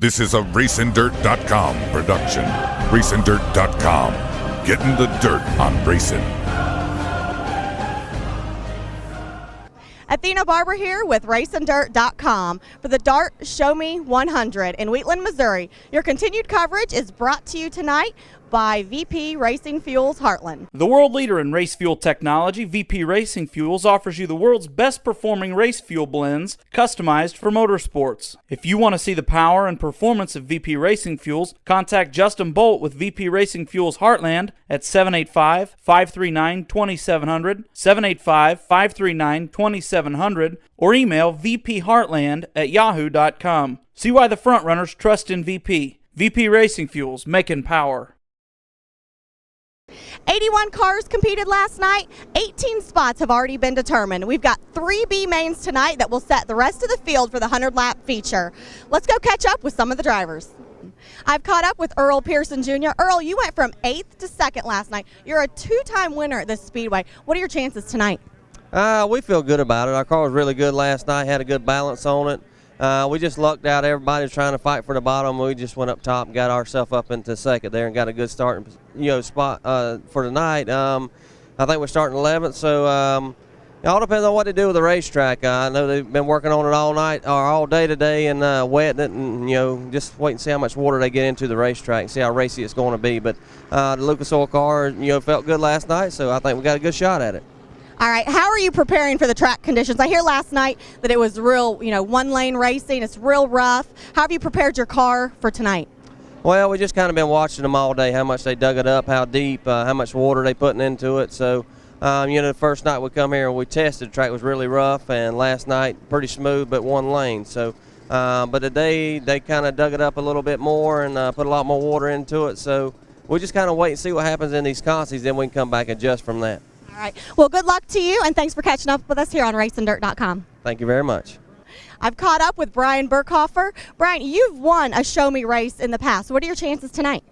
This is a RacinDirt.com production. RacinDirt.com, getting the dirt on racing. Athena Barber here with RacinDirt.com for the Dart Show Me 100 in Wheatland, Missouri. Your continued coverage is brought to you tonight by VP Racing Fuels Heartland. The world leader in race fuel technology, VP Racing Fuels, offers you the world's best performing race fuel blends customized for motorsports. If you want to see the power and performance of VP Racing Fuels, contact Justin Bolt with VP Racing Fuels Heartland at 785-539-2700, 785-539-2700, or email vpheartland@yahoo.com. See why the front runners trust in VP. VP Racing Fuels, making power. 81 cars competed last night. 18 spots have already been determined. We've got 3 B mains tonight that will set the rest of the field for the 100-lap feature. Let's go catch up with some of the drivers. I've caught up with Earl Pearson Jr. Earl, you went from 8th to 2nd last night. You're a 2-time winner at this Speedway. What are your chances tonight? We feel good about it. Our car was really good last night, had a good balance on it. We just lucked out. Everybody was trying to fight for the bottom. We just went up top and got ourselves up into 2nd there and got a good starting spot for tonight. I think we're starting 11th, so it all depends on what they do with the racetrack. I know they've been working on it all night or all day today and wetting it, and just wait and see how much water they get into the racetrack and see how racy it's going to be. But the Lucas Oil car, felt good last night, so I think we got a good shot at it. All right, how are you preparing for the track conditions? I hear last night that it was real, one-lane racing. It's real rough. How have you prepared your car for tonight? Well, we just kind of been watching them all day, how much they dug it up, how deep, how much water they putting into it. So, the first night we come here and we tested, the track was really rough, and last night pretty smooth, but one lane. So, but today they kind of dug it up a little bit more and put a lot more water into it. So we just kind of wait and see what happens in these consies, then we can come back and adjust from that. All right. Well, good luck to you, and thanks for catching up with us here on RacinDirt.com. Thank you very much. I've caught up with Brian Burkhofer. Brian, you've won a Show Me race in the past. What are your chances tonight?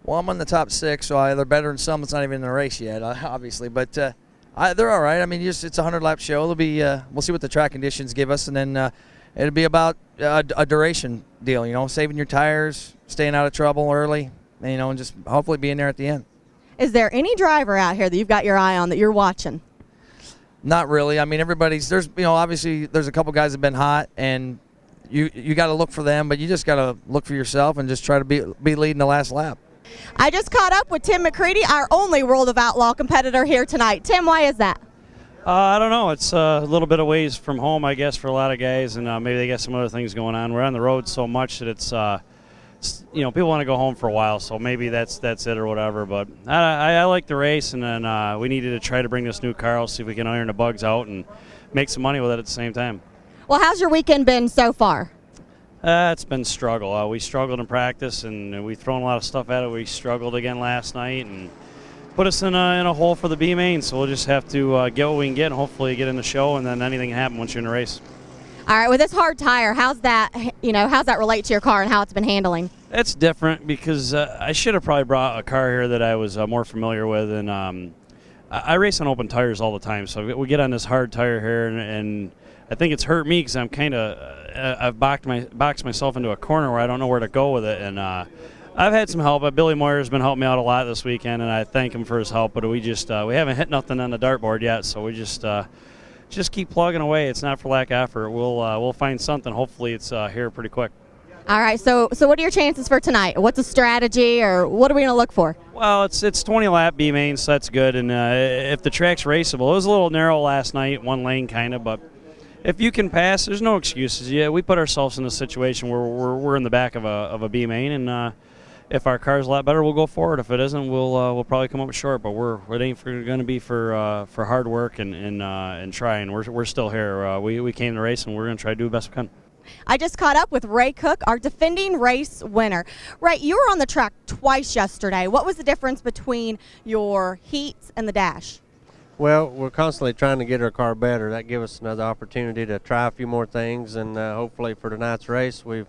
Well, I'm on the top 6, so they're better than some that's not even in the race yet, obviously. But they're all right. I mean, it's a 100-lap show. It'll be we'll see what the track conditions give us, and then it'll be about a duration deal. Saving your tires, staying out of trouble early, and just hopefully being there at the end. Is there any driver out here that you've got your eye on that you're watching? Not really. I mean, obviously there's a couple guys that have been hot, and you got to look for them, but you just got to look for yourself and just try to be leading the last lap. I just caught up with Tim McCready, our only World of Outlaw competitor here tonight. Tim, why is that? I don't know. It's a little bit of ways from home, I guess, for a lot of guys, and maybe they got some other things going on. We're on the road so much that it's people want to go home for a while, so maybe that's it or whatever. But I like the race, and then we needed to try to bring this new car, see if we can iron the bugs out and make some money with it at the same time. Well, how's your weekend been so far? It's been a struggle. We struggled in practice, and we've thrown a lot of stuff at it. We struggled again last night and put us in a hole for the B main, so we'll just have to get what we can get and hopefully get in the show, and then anything can happen once you're in a race. All right, with this hard tire, how's that relate to your car and how it's been handling? It's different because I should have probably brought a car here that I was more familiar with, and I race on open tires all the time, so we get on this hard tire here, and I think it's hurt me because I'm I've boxed myself into a corner where I don't know where to go with it, and I've had some help. Billy Moyer's been helping me out a lot this weekend, and I thank him for his help, but we haven't hit nothing on the dartboard yet, so we just keep plugging away. It's not for lack of effort. We'll find something. Hopefully it's here pretty quick. All right, so what are your chances for tonight? What's a strategy, or what are we going to look for? Well, it's 20-lap B main, so that's good. And if the track's raceable, it was a little narrow last night, one lane kind of, but if you can pass, there's no excuses. Yeah, we put ourselves in a situation where we're in the back of a B main, and if our car's a lot better, we'll go forward. If it isn't, we'll probably come up short. But it ain't going to be for hard work and trying. We're still here. We came to race, and we're going to try to do the best we can. I just caught up with Ray Cook, our defending race winner. Ray, you were on the track twice yesterday. What was the difference between your heats and the dash? Well, we're constantly trying to get our car better. That gives us another opportunity to try a few more things, and hopefully for tonight's race we've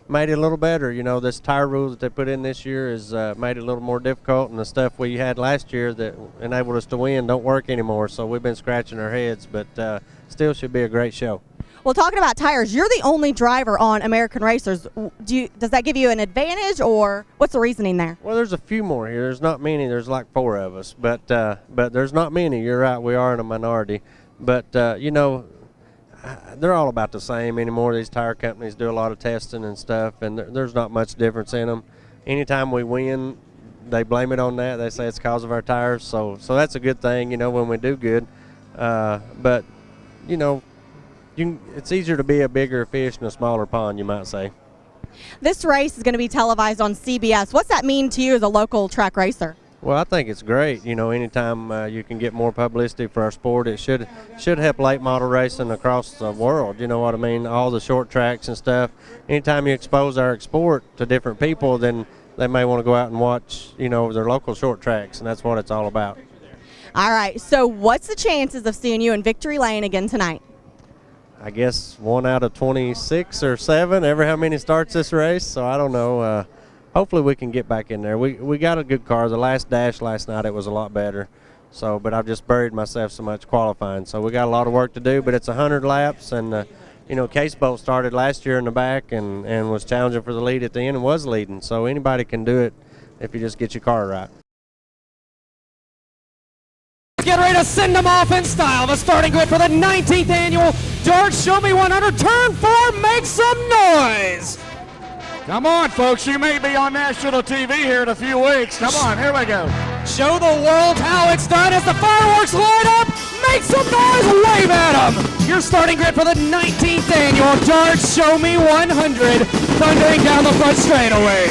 made it a little better. This tire rule that they put in this year has made it a little more difficult, and the stuff we had last year that enabled us to win don't work anymore, so we've been scratching our heads, but still should be a great show. Well, talking about tires, you're the only driver on American Racers. Does that give you an advantage, or what's the reasoning there? Well, there's a few more here. There's not many. There's like 4 of us, but there's not many. You're right. We are in a minority, but you know, they're all about the same anymore. These tire companies do a lot of testing and stuff, and there's not much difference in them. Anytime we win, they blame it on that. They say it's because of our tires, so that's a good thing, you know, when we do good. But you know, it's easier to be a bigger fish in a smaller pond, you might say. This race is going to be televised on CBS. What's that mean to you as a local track racer? Well, I think it's great. You know, anytime you can get more publicity for our sport, it should help late model racing across the world. You know what I mean? All the short tracks and stuff. Anytime you expose our sport to different people, then they may want to go out and watch, you know, their local short tracks, and that's what it's all about. All right, so what's the chances of seeing you in victory lane again tonight? I guess 1 out of 26 or 7, ever how many starts this race, so I don't know. Hopefully we can get back in there. We got a good car. The last dash last night, it was a lot better. So, but I've just buried myself so much qualifying. So we got a lot of work to do, but it's 100 laps, and you know, Casebolt started last year in the back and was challenging for the lead at the end and was leading. So anybody can do it if you just get your car right. Get ready to send them off in style. The starting grid for the 19th annual Dirt Show Me 100. Turn 4, make some noise. Come on, folks. You may be on national TV here in a few weeks. Come on, here we go. Show the world how it's done as the fireworks light up. Make some noise, wave at them. Your starting grid for the 19th annual Dirt Show Me 100. Thundering down the front straightaway.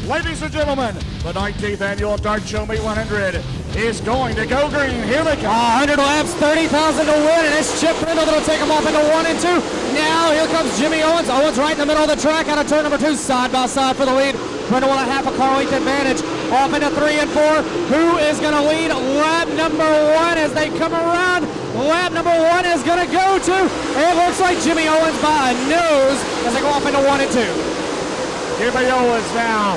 Ladies and gentlemen, the 19th annual Dirt Show Me 100 is going to go green. Here they come. 100 laps, 30,000 to win, and it's Chip Brindle that'll take him off into 1 and 2. Now here comes Jimmy Owens. Owens right in the middle of the track out of turn number 2, side by side for the lead. Brindle with a half a car length advantage. Off into 3 and 4. Who is going to lead lap number 1 as they come around? Lap number 1 is going to go to, it looks like Jimmy Owens by a nose as they go off into 1 and 2. Jimmy Owens now.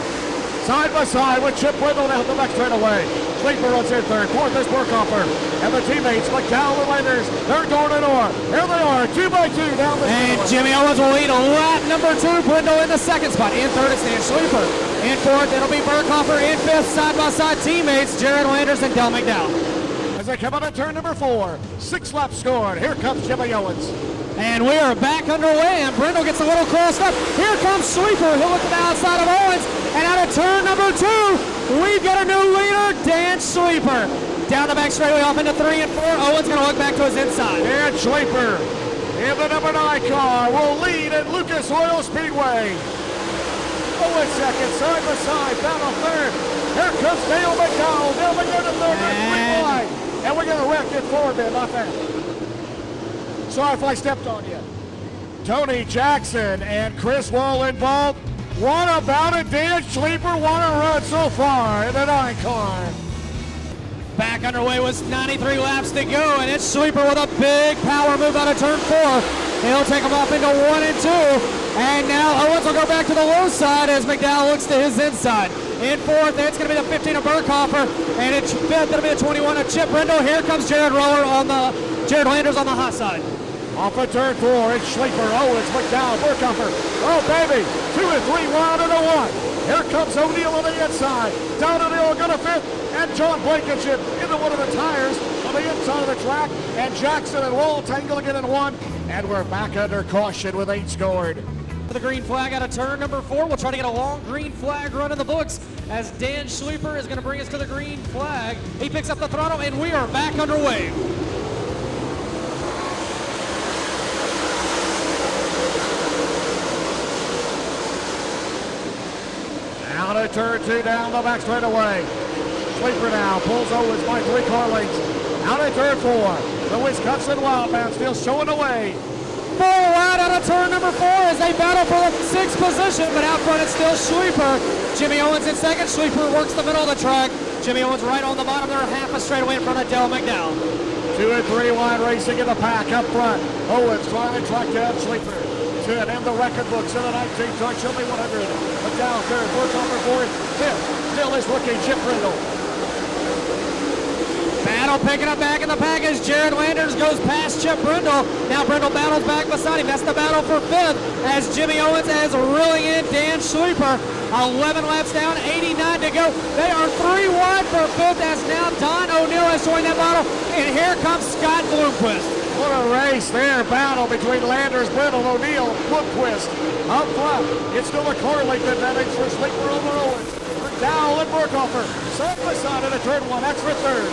Side by side with Chip Brindle down the back straightaway. Sleeper runs in third. Fourth is Burkhofer. And the teammates like down the Raiders. They're door to door. Here they are, 2 by 2 down the And Jimmy Owens will lead lap number 2. Brindle in the second spot. In third is Dan Sleeper. In fourth, it'll be Burkhofer. In fifth, side by side teammates Jared Landers and Del McDowell. As they come out of turn number 4, 6 laps scored. Here comes Jimmy Owens. And we are back underway, and Brindle gets a little crossed up. Here comes Sleeper. He'll look to the outside of Owens. And out of turn number 2, we've got a new leader, Dan Sleeper. Down the back straightaway off into 3 and 4. Owens going to look back to his inside. Dan Sleeper in the number 9 car will lead at Lucas Oil Speedway. Owens second, side by side, down on third. Here comes Dale McDowell. Dale McDowell to third, green line. And we're going to wreck it forward there, not that. Sorry if I stepped on you. Tony Jackson and Chris Wall involved. What about it? Dan Sleeper won a run so far in the 9 car. Back underway with 93 laps to go, and it's Sleeper with a big power move out of turn 4. He'll take him off into 1 and 2. And now Owens will go back to the low side as McDowell looks to his inside. In fourth, it's going to be the 15 of Burkhofer, and it's fifth, it'll be the 21 of Chip Brindle. Here comes Jared Landers on the hot side. Off of turn 4, it's Sleeper, Owens, McDowell, Burkhofer. Oh, baby, 2 and 3, wild into 1. Here comes O'Neill on the inside. Down O'Neill, going to fifth, and John Blankenship into one of the tires on the inside of the track, and Jackson and Wall tangle again in 1, and we're back under caution with 8 scored. The green flag out of turn number 4. We'll try to get a long green flag run in the books as Dan Sleeper is going to bring us to the green flag. He picks up the throttle, and we are back underway. Out of turn 2, down the back straightaway. Sleeper now pulls Owens by 3 car lengths. Out of turn 4, the Wisconsin Wildman still showing away. Full wide out of turn number 4 as they battle for the 6th position, but out front it's still Sleeper. Jimmy Owens in second. Sleeper works the middle of the track. Jimmy Owens right on the bottom there, half a straightaway in front of Del McDowell. 2 and 3 wide racing in the pack up front. Owens trying to track down Sleeper. To end the record books in the 19th Dirt Show Me 100. McDowell third, Burkhofer fourth, fifth. Still is rookie Chip Brindle. Battle picking up back in the package. Jared Landers goes past Chip Brindle. Now Brindle battles back beside him. That's the battle for fifth as Jimmy Owens is reeling in Dan Schleifer. 11 laps down, 89 to go. They are 3 wide for fifth as now Don O'Neill has joined that battle. And here comes Scott Bloomquist. What a race there. Battle between Landers, Brindle, O'Neill, Bloomquist. Up front, it's still a car length advantage for Schleifer over Owens. McDowell and Burkhofer side by side in a turn one. That's for third.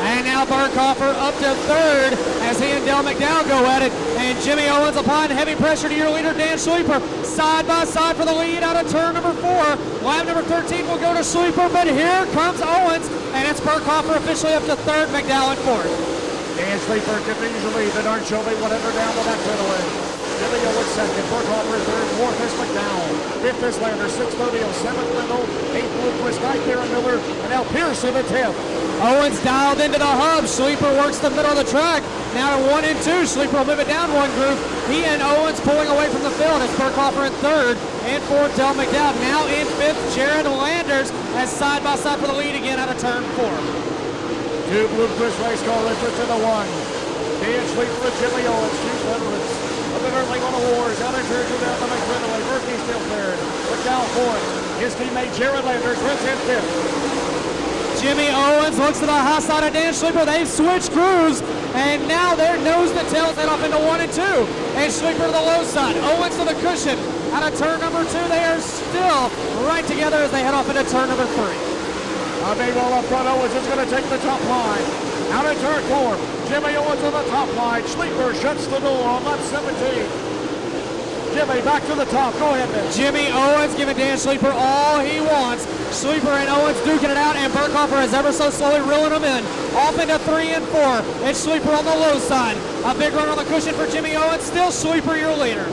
And now Burkhofer up to third as he and Dale McDowell go at it. And Jimmy Owens applying heavy pressure to your leader, Dan Schleifer. Side by side for the lead out of turn number 4. Lap number 13 will go to Schleifer, but here comes Owens. And it's Burkhofer officially up to third, McDowell in fourth. Dan Schleifer continues to lead. The darn show they went under down the back straightaway. Jimmy Owens second, Burkhofer third, fourth is McDowell, fifth is Lander, sixth O'Neill, seventh Brindle, eighth Bloomquist, ninth Aaron Miller, and now Pearson at 10th. Owens dialed into the hub. Schleifer works the middle of the track. Now to 1 and 2. Schleifer will move it down one group. He and Owens pulling away from the field. It's Burkhofer in third and fourth, Del McDowell. Now in fifth, Jared Landers as side by side for the lead again out of turn 4. 2 Bloomquist race car entrants in the 1. Dan Schleifer and Jimmy Owens, 2 veterans of the early one awards. Out in turn 2 down the next runaway. Murphy still third. McDowell fourth. His teammate Jared Landers runs in fifth. Jimmy Owens looks to the high side of Dan Schleifer. They've switched crews, and now they're nose to tail head off into 1 and 2. And Schleifer to the low side. Owens to the cushion. Out of turn number 2, they are still right together as they head off into turn number 3. A big roll up front. Owens is going to take the top line. Out in turn 4, Jimmy Owens on the top line. Schleifer shuts the door on lap 17. Jimmy back to the top. Go ahead, Ben. Jimmy Owens giving Dan Schleifer all he wants. Schleifer and Owens duking it out, and Burkhofer is ever so slowly reeling them in. Off into 3 and 4. It's Schleifer on the low side. A big run on the cushion for Jimmy Owens. Still Schleifer your leader.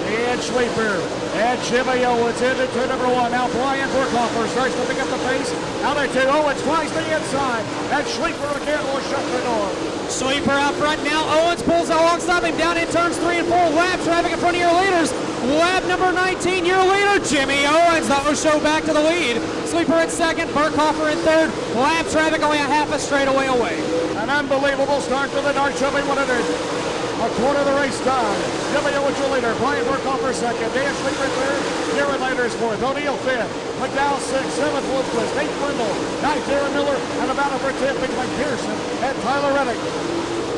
And Schleifer and Jimmy Owens into turn number 1. Now Brian Burkhofer starts to pick up the pace. Out there 2. Owens tries the inside. And Schleifer again will shut the door. Schleifer out front now. Owens pulls alongside him down in turns 3 and 4. Lap traffic in front of your leaders. Lap number 19, your leader, Jimmy Owens. The O-Show back to the lead. Schleifer in second, Burkhofer in third. Lap traffic only a half a straightaway away. An unbelievable start to the Dark Chubby 100. A quarter of the race done. Jimmy Owens your leader. Brian Burkhofer second. Dan Schleifer third. Jared Landers fourth. O'Neill fifth. McDowell sixth. Seventh Bloomquist. Eighth Brindle. Ninth Aaron Miller. And a battle for 10th between Pearson and Tyler Reddick.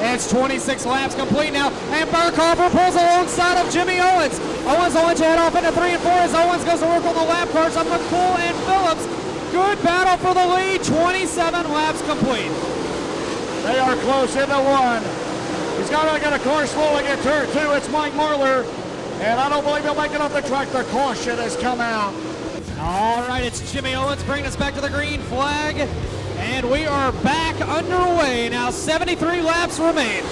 It's 26 laps complete now, and Burkhofer pulls alongside of Jimmy Owens. Owens will let you head off into 3 and 4 as Owens goes to work on the lap cars on McCool and Phillips. Good battle for the lead. 27 laps complete. They are close into 1. He's got a car slowing at turn 2. It's Mike Marler. And I don't believe he'll make it off the track. The caution has come out. All right, it's Jimmy Owens bringing us back to the green flag. And we are back underway. Now 73 laps remain.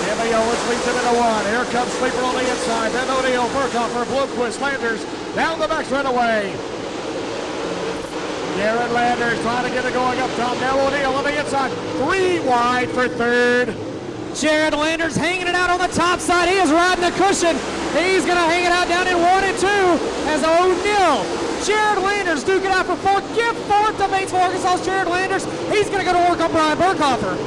Jimmy Owens leads it into 1. Here comes Schleifer on the inside. Then O'Neill, Burkhofer, Bloomquist, Landers down the back straightaway. Jared Landers trying to get it going up top. Now O'Neill on the inside. 3 wide for third. Jared Landers hanging it out on the top side. He is riding the cushion. He's going to hang it out down in 1 and 2 as O'Neill. Jared Landers duke it out for fourth. Give fourth to Batesville, Arkansas's Jared Landers. He's going to go to work on Brian Burkhofer.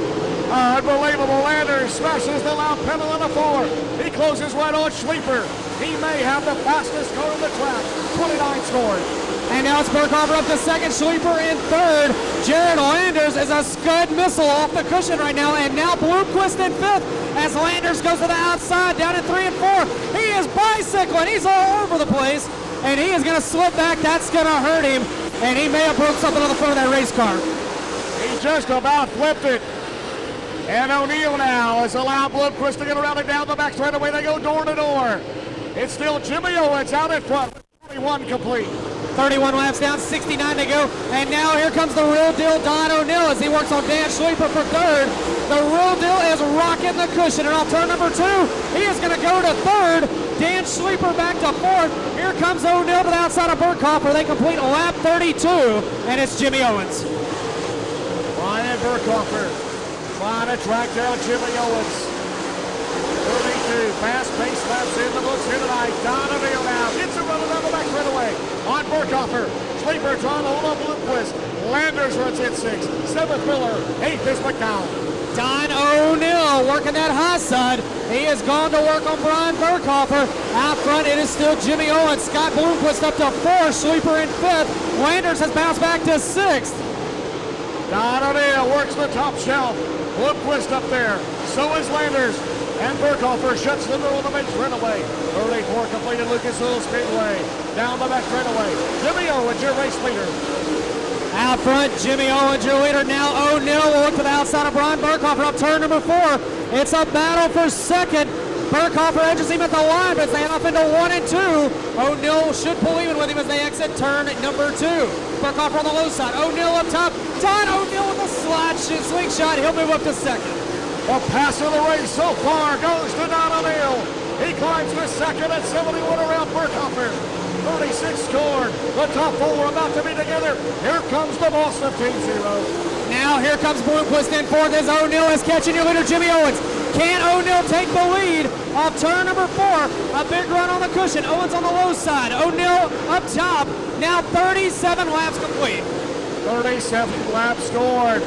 Unbelievable. Landers smashes the loud pedal on the 4. He closes right on Schleifer. He may have the fastest car on the track. 29 scored. And now it's Burkhofer up to second, Schleifer in third. Jared Landers is a scud missile off the cushion right now. And now Bloomquist in fifth as Landers goes to the outside down in 3 and 4. He is bicycling. He's all over the place. And he is going to slip back. That's going to hurt him. And he may have broke something on the front of that race car. He just about flipped it. And O'Neill now has allowed Bloomquist to get around it down the back straightaway. They go door to door. It's still Jimmy Owens out in front. 41 complete. 31 laps down, 69 to go. And now here comes the real deal, Don O'Neill, as he works on Dan Schleifer for third. The real deal is rocking the cushion. And on turn number 2, he is going to go to third. Dan Schleifer back to fourth. Here comes O'Neill to the outside of Burkhofer. They complete lap 32, and it's Jimmy Owens. Brian Burkhofer trying to track down Jimmy Owens. Moving to two fast-paced laps in the books here tonight. Don O'Neill now gets a running down the back straightaway on Burkhofer. Sleeper trying to hold up Bloomquist. Landers runs in 6th. 7th Miller. 8th is McDowell. Don O'Neill working that high side. He has gone to work on Brian Burkhofer. Out front, it is still Jimmy Owens. Scott Bloomquist up to 4th. Sleeper in 5th. Landers has bounced back to 6th. Don O'Neill works the top shelf. Bloomquist up there. So is Landers. And Burkhofer shuts the middle of the main straightaway. 34 completed Lucas Oil Speedway. Down the back straightaway. Jimmy Owens, your race leader. Out front, Jimmy Owens, your leader. Now O'Neill will look to the outside of Brian Burkhofer up turn number 4. It's a battle for second. Burkhofer edges him at the line, but they off into 1 and 2. O'Neill should pull even with him as they exit turn number 2. Burkhofer on the low side. O'Neill up top. Don O'Neill with a sling shot. He'll move up to second. The pass of the race so far goes to Don O'Neill. He climbs to second at 71 around Burkhofer. 36 scored. The top 4 about to be together. Here comes the boss of Team Zero. Now here comes Bloomquist in 4th as O'Neill is catching your leader Jimmy Owens. Can O'Neill take the lead off turn number 4? A big run on the cushion. Owens on the low side. O'Neill up top. Now 37 laps complete. 37 laps scored.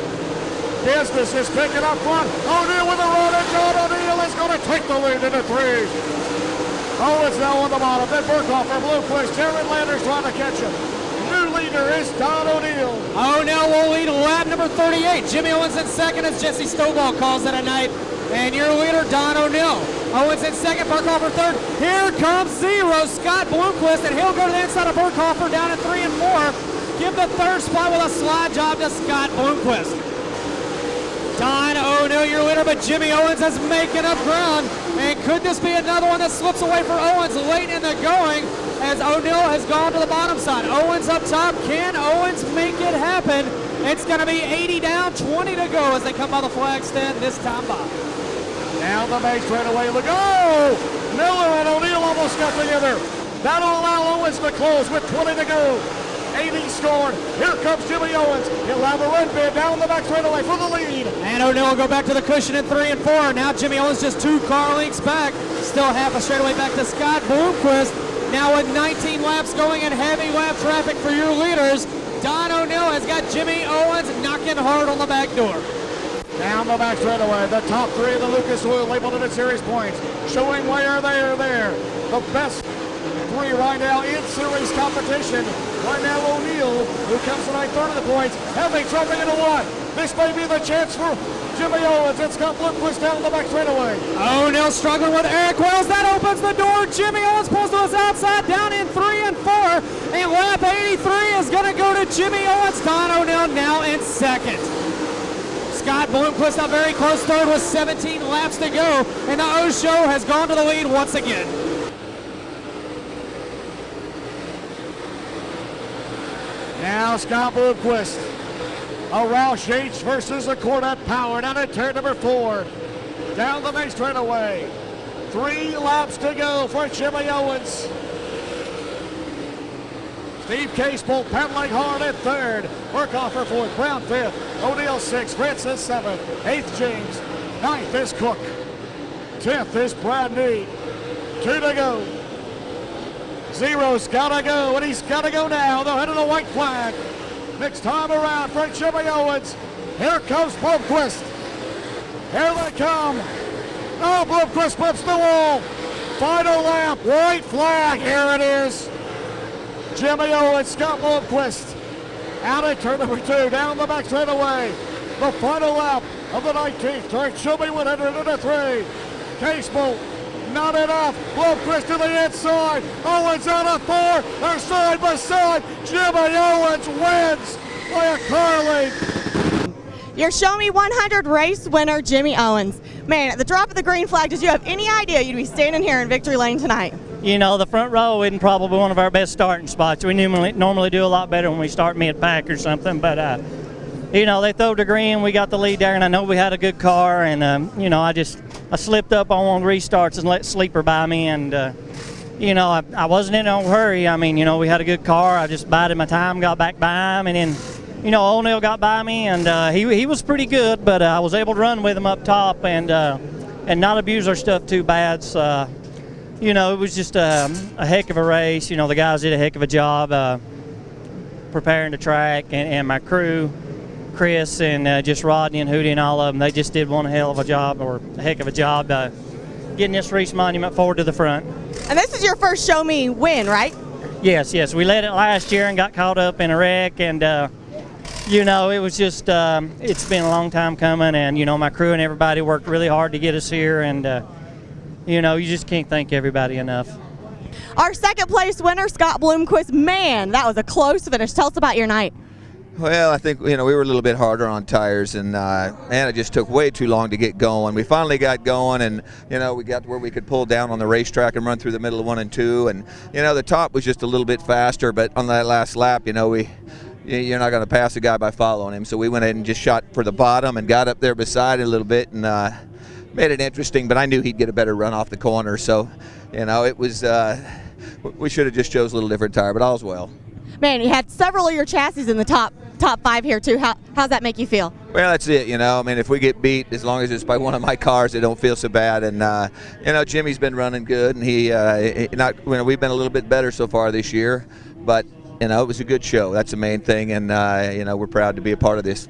Business is picking up front. O'Neill with a run, and John O'Neill is going to take the lead into 3. Owens now on the bottom. Then Burkhofer, Bloomquist, Jared Landers trying to catch him. New leader is Don O'Neill. O'Neill will lead lap number 38. Jimmy Owens in second as Jesse Stovall calls it a night. And your leader, Don O'Neill. Owens in second, Burkhofer third. Here comes 0, Scott Bloomquist, and he'll go to the inside of Burkhofer down at 3 and 4. Give the third spot with a slide job to Scott Bloomquist. Don O'Neill, your leader, but Jimmy Owens is making up ground. And could this be another one that slips away for Owens late in the going as O'Neill has gone to the bottom side? Owens up top. Can Owens make it happen? It's going to be 80 down, 20 to go as they come by the flag stand this time by. Down the main straightaway. Look, oh! Miller and O'Neill almost got together. That'll allow Owens to close with 20 to go. 80 scored. Here comes Jimmy Owens. He'll have a red bid down the back straightaway for the lead. And O'Neill will go back to the cushion at 3 and 4. Now Jimmy Owens just 2 car lengths back. Still half a straightaway back to Scott Bloomquist. Now with 19 laps going and heavy lap traffic for your leaders, Don O'Neill has got Jimmy Owens knocking hard on the back door. Down the back straightaway, the top 3 of the Lucas Oil labeled in series points, showing where they are there. The best 3 right now in series competition. Right now O'Neill, who comes to 9/3 of the points, heavy traffic into 1. This may be the chance for Jimmy Owens. It's got Bloomquist down the back straightaway. O'Neill struggling with Eric Wells. That opens the door. Jimmy Owens pulls to his outside, down in 3 and 4. And lap 83 is going to go to Jimmy Owens. Don O'Neill now in second. Scott Bloomquist up very close third with 17 laps to go. And the O Show has gone to the lead once again. Now Scott Bloomquist. A Roush H versus a Corvette Power down at turn number 4. Down the main straightaway. 3 laps to go for Jimmy Owens. Steve Casebolt pedaling hard at 3rd. Burkhofer 4th. Brown 5th. O'Neill 6th. Francis 7th. 8th James. 9th is Cook. 10th is Brad Need. 2 to go. 0's got to go, and he's got to go now. They'll head to the white flag. Next time around for Jimmy Owens. Here comes Bloomquist. Here they come. Oh, Bloomquist flips the wall. Final lap, white flag. Here it is. Jimmy Owens, Scott Bloomquist. Out at turn number 2, down the back straightaway. The final lap of the 19th turn. Should be 100 into 3. Casebolt. Not enough. Bloomquist to the inside. Owens out of 4. They're side by side. Jimmy Owens wins by a car length. Your Show Me 100 race winner, Jimmy Owens. Man, at the drop of the green flag, did you have any idea you'd be standing here in victory lane tonight? You know, the front row isn't probably one of our best starting spots. We normally do a lot better when we start mid-pack or something, but you know, they threw the green, we got the lead there, and I know we had a good car, and you know, I slipped up on one of the restarts and let Sleeper by me, and you know, I wasn't in no hurry. I mean, you know, we had a good car. I just bided my time, got back by him, and then, you know, O'Neill got by me, and he was pretty good, but I was able to run with him up top, and and not abuse our stuff too bad. So, you know, it was just a heck of a race. You know, the guys did a heck of a job preparing the track, and my crew, Chris and just Rodney and Hootie and all of them, they just did one hell of a job, or a heck of a job, getting this Reese Monument forward to the front. And this is your first Show Me win, right? Yes. We led it last year and got caught up in a wreck, and you know, it was just, it's been a long time coming, and, you know, my crew and everybody worked really hard to get us here, and, you know, you just can't thank everybody enough. Our second place winner, Scott Bloomquist, man, that was a close finish. Tell us about your night. Well, I think, you know, we were a little bit harder on tires, and man, it just took way too long to get going. We finally got going, and, you know, we got to where we could pull down on the racetrack and run through the middle of 1 and 2, and, you know, the top was just a little bit faster, but on that last lap, you know, you're not going to pass a guy by following him, so we went ahead and just shot for the bottom and got up there beside it a little bit, and made it interesting, but I knew he'd get a better run off the corner, so, you know, it was, we should have just chose a little different tire, but all's well. Man, you had several of your chassis in the top 5 here too. How's that make you feel? Well, that's it, you know. I mean, if we get beat, as long as it's by one of my cars, it don't feel so bad. And you know, Jimmy's been running good, and we've been a little bit better so far this year. But you know, it was a good show. That's the main thing, and you know, we're proud to be a part of this.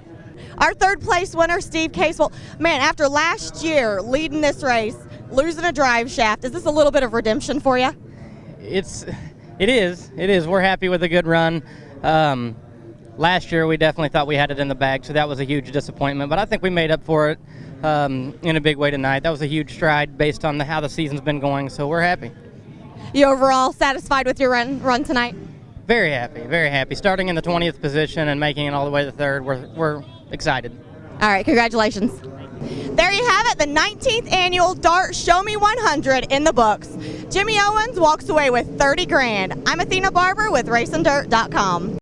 Our third place winner, Steve Casewell. Man, after last year leading this race, losing a drive shaft, is this a little bit of redemption for you? It is. We're happy with a good run. Last year we definitely thought we had it in the bag, so that was a huge disappointment. But I think we made up for it in a big way tonight. That was a huge stride based on how the season's been going, so we're happy. You overall satisfied with your run tonight? Very happy. Starting in the 20th position and making it all the way to the third, we're excited. All right, congratulations. There you have it, the 19th annual Dart Show Me 100 in the books. Jimmy Owens walks away with $30 grand. I'm Athena Barber with RacinDirt.com.